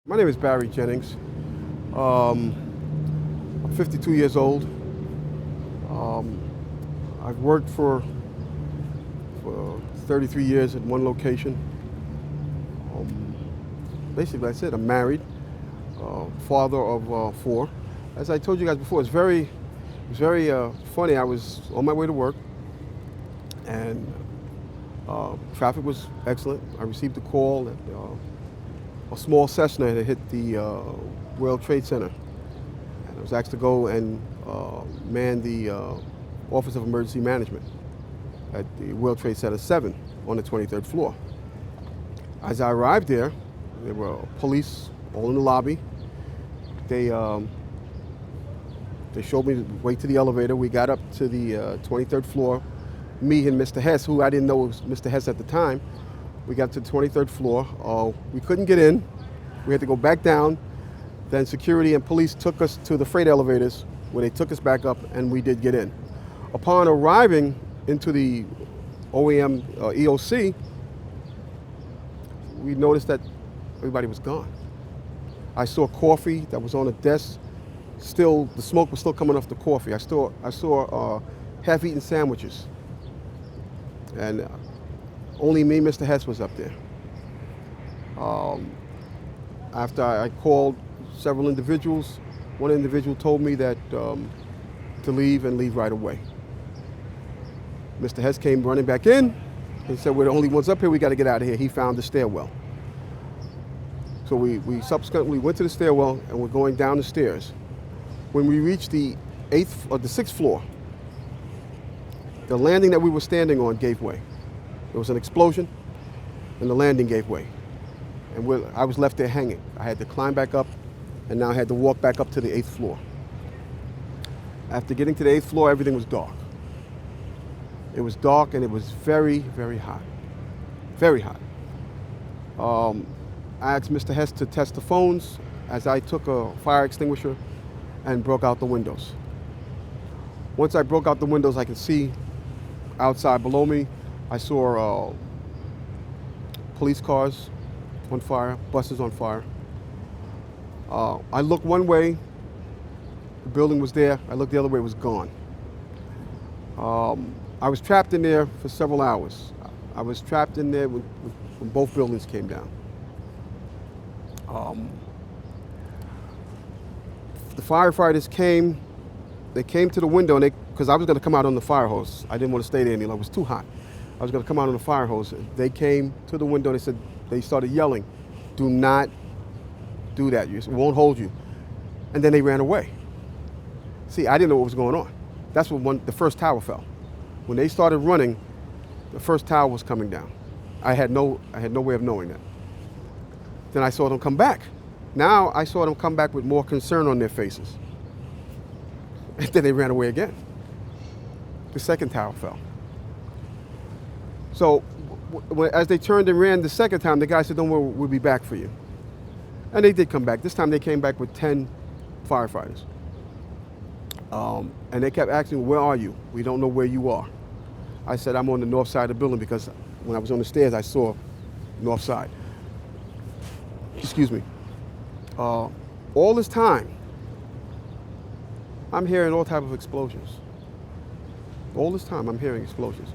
My name is Barry Jennings. I'm 52 years old. Um, I've worked for 33 years at one location. Um, Basically, that's it. I'm married, father of four. As I told you guys before, it's very funny. I was on my way to work, and traffic was excellent. I received a call that a small Cessna had hit the World Trade Center. And I was asked to go and man the Office of Emergency Management at the World Trade Center 7 on the 23rd floor. As I arrived there were police all in the lobby. They showed me the way to the elevator. We got up to the 23rd floor. Me and Mr. Hess, who I didn't know was Mr. Hess at the time, we got to the 23rd floor. We couldn't get in. We had to go back down. Then security and police took us to the freight elevators where they took us back up, and we did get in. Upon arriving into the OEM EOC, we noticed that everybody was gone. I saw coffee that was on a desk. Still, the smoke was still coming off the coffee. I saw half-eaten sandwiches. And only me, Mr. Hess, was up there. After I called several individuals, one individual told me that to leave and leave right away. Mr. Hess came running back in and said, "We're the only ones up here, we got to get out of here." He found the stairwell. So we subsequently went to the stairwell and we're going down the stairs. When we reached the sixth floor, the landing that we were standing on gave way. There was an explosion and the landing gave way. And I was left there hanging. I had to climb back up, and now I had to walk back up to the 8th floor. After getting to the 8th floor, everything was dark. It was dark and it was very, very hot. Very hot. I asked Mr. Hess to test the phones as I took a fire extinguisher and broke out the windows. Once I broke out the windows, I could see outside below me. I saw police cars on fire, buses on fire. I looked one way, the building was there. I looked the other way, it was gone. I was trapped in there for several hours. I was trapped in there when both buildings came down. The firefighters came. They came to the window, and because I was going to come out on the fire hose. I didn't want to stay there any longer. It was too hot. I was going to come out on the fire hose. They came to the window. They started yelling, "Do not do that. It won't hold you." And then they ran away. See, I didn't know what was going on. That's when the first tower fell. When they started running, the first tower was coming down. I had no way of knowing that. Then I saw them come back. Now I saw them come back with more concern on their faces. And then they ran away again. The second tower fell. So as they turned and ran the second time, the guy said, "Don't worry, we'll be back for you." And they did come back. This time they came back with 10 firefighters. And they kept asking, "Where are you? We don't know where you are." I said, "I'm on the north side of the building," because when I was on the stairs, I saw north side. Excuse me. All this time, I'm hearing all types of explosions. All this time, I'm hearing explosions.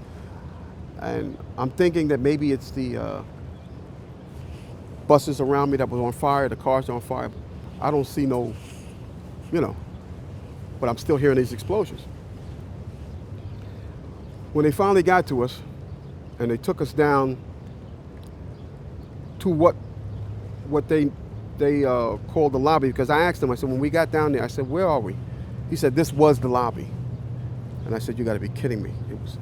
And I'm thinking that maybe it's the buses around me that was on fire, the cars are on fire. I don't see no, but I'm still hearing these explosions. When they finally got to us, and they took us down to what they called the lobby, because I asked them, I said, when we got down there, I said, "Where are we?" He said, "This was the lobby." And I said, "You got to be kidding me." It was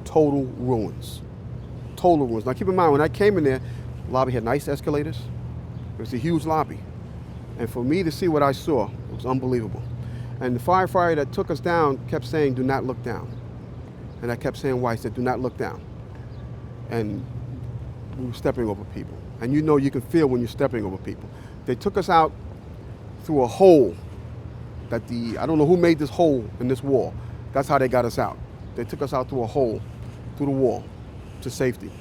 total ruins. Total ruins. Now keep in mind, when I came in there, the lobby had nice escalators. It was a huge lobby. And for me to see what I saw, it was unbelievable. And the firefighter that took us down kept saying, "Do not look down." And I kept saying, "Why?" He said, "Do not look down." And we were stepping over people. And you can feel when you're stepping over people. They took us out through a hole that I don't know who made this hole in this wall. That's how they got us out. They took us out through a hole, through the wall, to safety.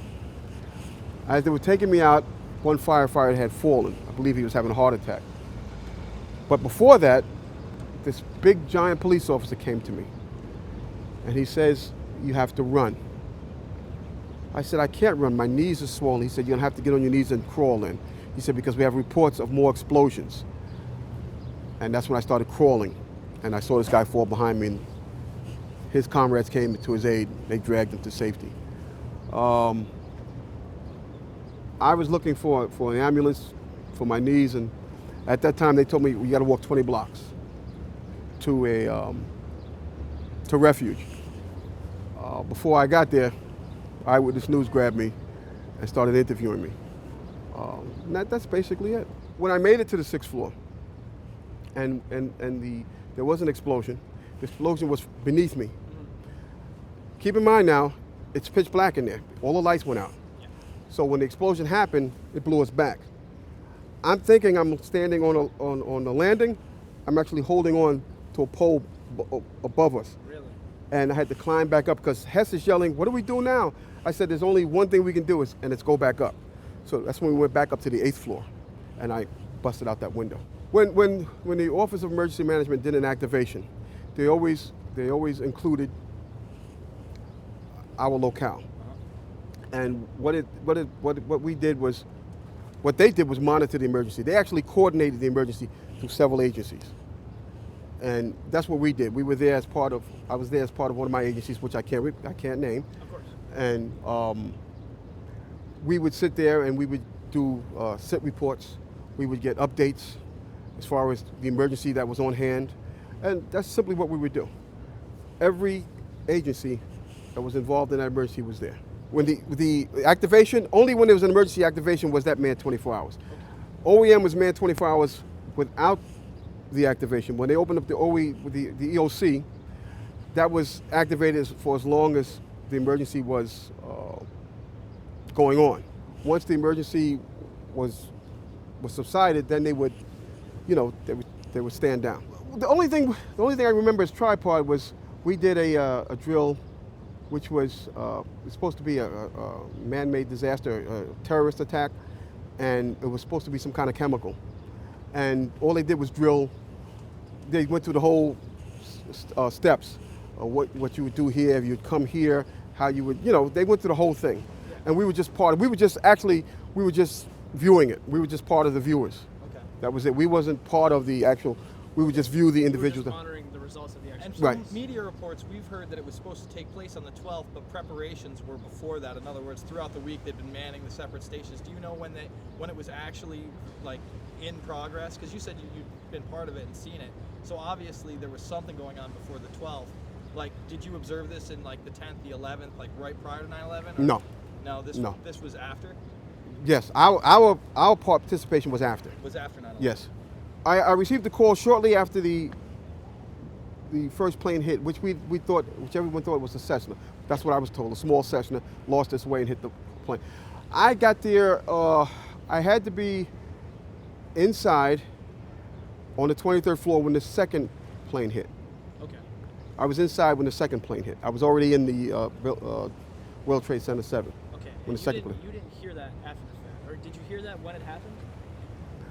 As they were taking me out, one firefighter had fallen. I believe he was having a heart attack. But before that, this big giant police officer came to me and he says, "You have to run." I said, "I can't run, my knees are swollen." He said, "You're gonna have to get on your knees and crawl in." He said, "Because we have reports of more explosions." And that's when I started crawling and I saw this guy fall behind me and his comrades came to his aid. They dragged him to safety. I was looking for an ambulance for my knees, and at that time they told me, "You gotta walk 20 blocks to refuge." Before I got there, Eyewitness News grabbed me and started interviewing me. And that's basically it. When I made it to the 6th floor, and there was an explosion. The explosion was beneath me. Keep in mind now, it's pitch black in there. All the lights went out. So when the explosion happened, it blew us back. I'm thinking I'm standing on the landing. I'm actually holding on to a pole above us. Really? And I had to climb back up because Hess is yelling, "What do we do now?" I said, "There's only one thing we can do, and it's go back up." So that's when we went back up to the 8th floor, and I busted out that window. When the Office of Emergency Management did an activation, they always included our locale. And what they did was monitor the emergency. They actually coordinated the emergency through several agencies. And that's what we did. I was there as part of one of my agencies, which I can't name. Of course. And we would sit there and we would do sit reports. We would get updates as far as the emergency that was on hand. And that's simply what we would do. Every agency that was involved in that emergency was there. When the activation, only when there was an emergency activation was that manned 24 hours. OEM was manned 24 hours without the activation. When they opened up the EOC, that was activated for as long as the emergency was going on. Once the emergency was subsided, then they would stand down. The only thing I remember as tripod was we did a drill, which was supposed to be a man-made disaster, a terrorist attack, and it was supposed to be some kind of chemical. And all they did was drill. They went through the whole steps, what you would do here, if you'd come here, how you would, they went through the whole thing. And we were just we were just viewing it. We were just part of the viewers. Okay. That was it. We wasn't part of the actual, we would just view the individuals. We were just monitoring the results of the action. And from Right. media reports, we've heard that it was supposed to take place on the 12th, but preparations were before that. In other words, throughout the week, they'd been manning the separate stations. Do you know when it was actually in progress? Because you said you'd been part of it and seen it. So obviously there was something going on before the 12th. Did you observe this in the 10th, the 11th, right prior to 9/11? No. No, this was after? Yes, our participation was after. Was after 9/11? Yes. I received the call shortly after the first plane hit, which everyone thought was a Cessna. That's what I was told. A small Cessna lost its way and hit the plane. I got there, I had to be inside on the 23rd floor when the second plane hit. Okay. I was inside when the second plane hit. I was already in the World Trade Center 7. Okay. When the second plane. You didn't hear that after the fact, or did you hear that when it happened?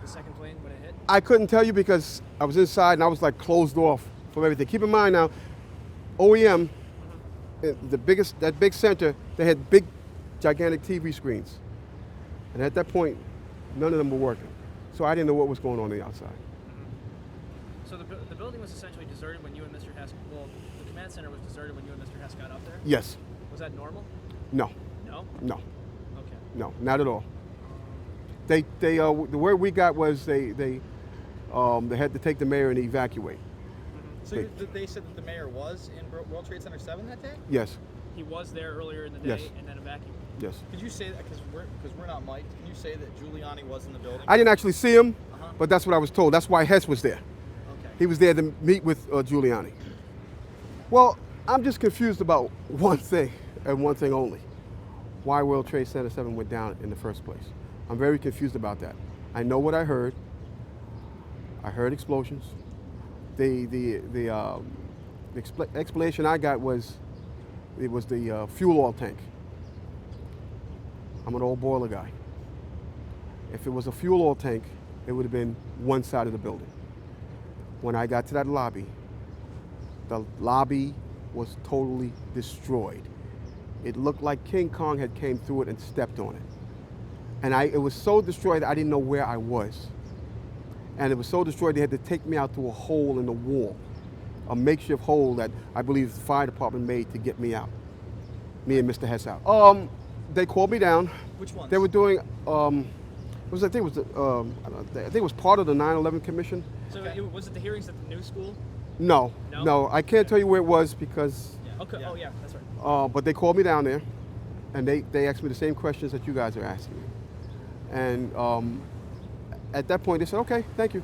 The second plane when it hit? I couldn't tell you because I was inside and I was closed off from everything. Keep in mind now, OEM, that big center, they had big, gigantic TV screens. And at that point, none of them were working. So I didn't know what was going on the outside. So the building was essentially deserted when you and Mr. Hess, the command center was deserted when you and Mr. Hess got up there? Yes. Was that normal? No. No? No. Okay. No, not at all. The word we got was they had to take the mayor and evacuate. So they said that the mayor was in World Trade Center 7 that day? Yes. He was there earlier in the day Yes. and then evacuated? Yes. Could you say that, because we're not mic'd, can you say that Giuliani was in the building? I didn't actually see him, but that's what I was told. That's why Hess was there. Okay. He was there to meet with Giuliani. Well, I'm just confused about one thing and one thing only. Why World Trade Center 7 went down in the first place. I'm very confused about that. I know what I heard. I heard explosions. The explanation I got was it was the fuel oil tank. I'm an old boiler guy. If it was a fuel oil tank, it would have been one side of the building. When I got to that lobby, the lobby was totally destroyed. It looked like King Kong had came through it and stepped on it. And it was so destroyed I didn't know where I was. And it was so destroyed they had to take me out through a hole in the wall, a makeshift hole that I believe the fire department made to get me out, me and Mr. Hess out. They called me down. Which ones? They were doing, I think it was part of the 9/11 Commission. So was it the hearings at the new school? No, No? no, I can't tell you where it was because, Yeah. Okay. Yeah. Oh yeah, that's right. but they called me down there, and they asked me the same questions that you guys are asking me. And at that point, they said, okay, thank you.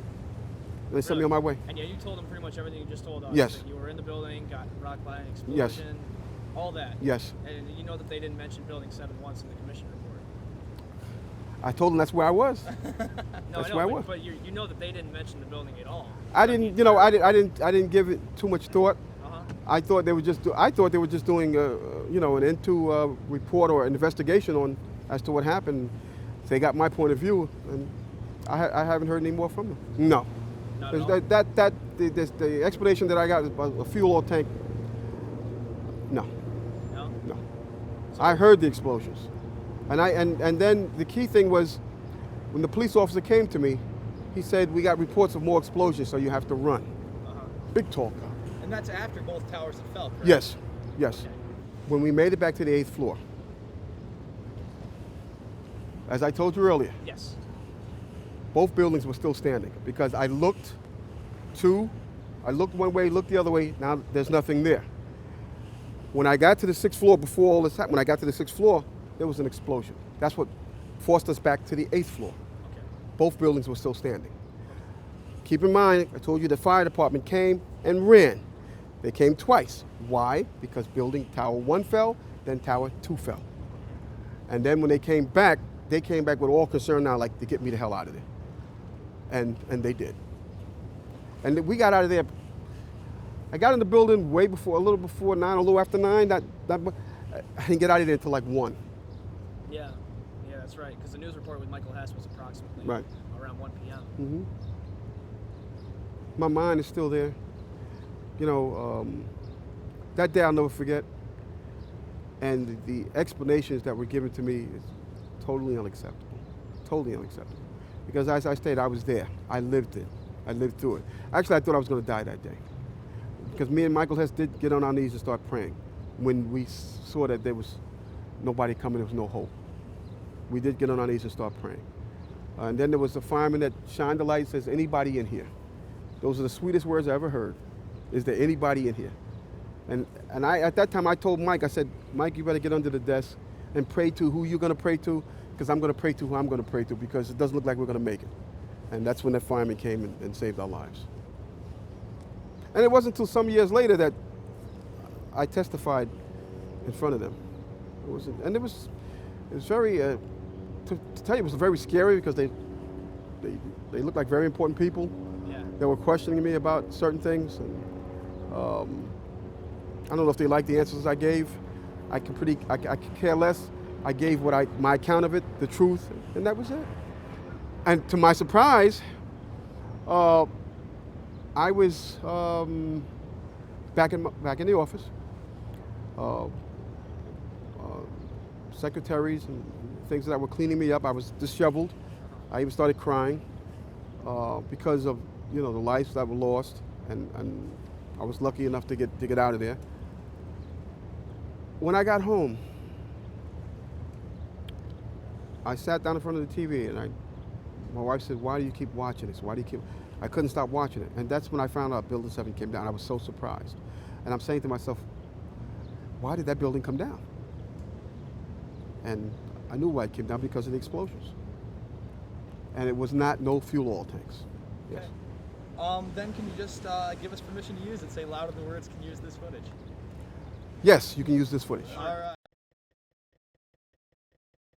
And they sent me on my way. And yeah, you told them pretty much everything you just told us. Yes. That you were in the building, got rocked by an explosion, Yes. all that. Yes. And you know that they didn't mention Building 7 once in the commission report. I told them that's where I was. No, That's I know, where I was. but you know that they didn't mention the building at all. I didn't, I didn't give it too much thought. Uh-huh. I thought they were just doing, an into report or an investigation on as to what happened. They got my point of view, and I haven't heard any more from them. No. Not at all? The explanation that I got about a fuel oil tank. No, No? no. I heard the explosions, and then the key thing was when the police officer came to me, he said we got reports of more explosions, so you have to run. Uh-huh. Big talk. And that's after both towers had fell, correct? Yes, yes. Okay. When we made it back to the 8th floor, as I told you earlier, Yes. both buildings were still standing because I looked one way, looked the other way, now there's nothing there. When I got to the 6th floor, before all this happened, when I got to the 6th floor, there was an explosion. That's what forced us back to the 8th floor. Okay. Both buildings were still standing. Keep in mind, I told you the fire department came and ran. They came twice. Why? Because building tower 1 fell, then tower 2 fell. And then when they came back with all concern now, like to get me the hell out of there. And they did. And we got out of there. I got in the building a little before 9, a little after 9. I didn't get out of there until like 1. Yeah. Yeah, that's right. Because the news report with Michael Hess was approximately Right. around 1 p.m. Mm-hmm. My mind is still there. That day I'll never forget. And the explanations that were given to me is totally unacceptable. Totally unacceptable. Because as I stated, I was there. I lived it. I lived through it. Actually, I thought I was going to die that day. Because me and Michael Hess did get on our knees and start praying when we saw that there was nobody coming, there was no hope. We did get on our knees and start praying. And then there was a fireman that shined the light and says, anybody in here? Those are the sweetest words I ever heard. Is there anybody in here? And at that time I told Mike, I said, Mike, you better get under the desk and pray to who you're going to pray to, because I'm going to pray to who I'm going to pray to, because it doesn't look like we're going to make it. And that's when that fireman came and saved our lives. And it wasn't until some years later that I testified in front of them. It was very, to tell you, it was very scary because they looked like very important people. Yeah. They were questioning me about certain things. And, I don't know if they liked the answers I gave. I could care less. I gave my account of it, the truth, and that was it. And to my surprise, I was back in the office. Secretaries and things that were cleaning me up. I was disheveled. I even started crying because of the lives that were lost, and I was lucky enough to get out of there. When I got home, I sat down in front of the TV, and my wife said, "Why do you keep watching this? Why do you keep?" I couldn't stop watching it, and that's when I found out Building 7 came down. I was so surprised, and I'm saying to myself, "Why did that building come down?" And I knew why it came down, because of the explosions, and it was no fuel oil tanks. Yes. Then can you just give us permission to use it? Say louder the words, can use this footage. Yes, you can use this footage. All right.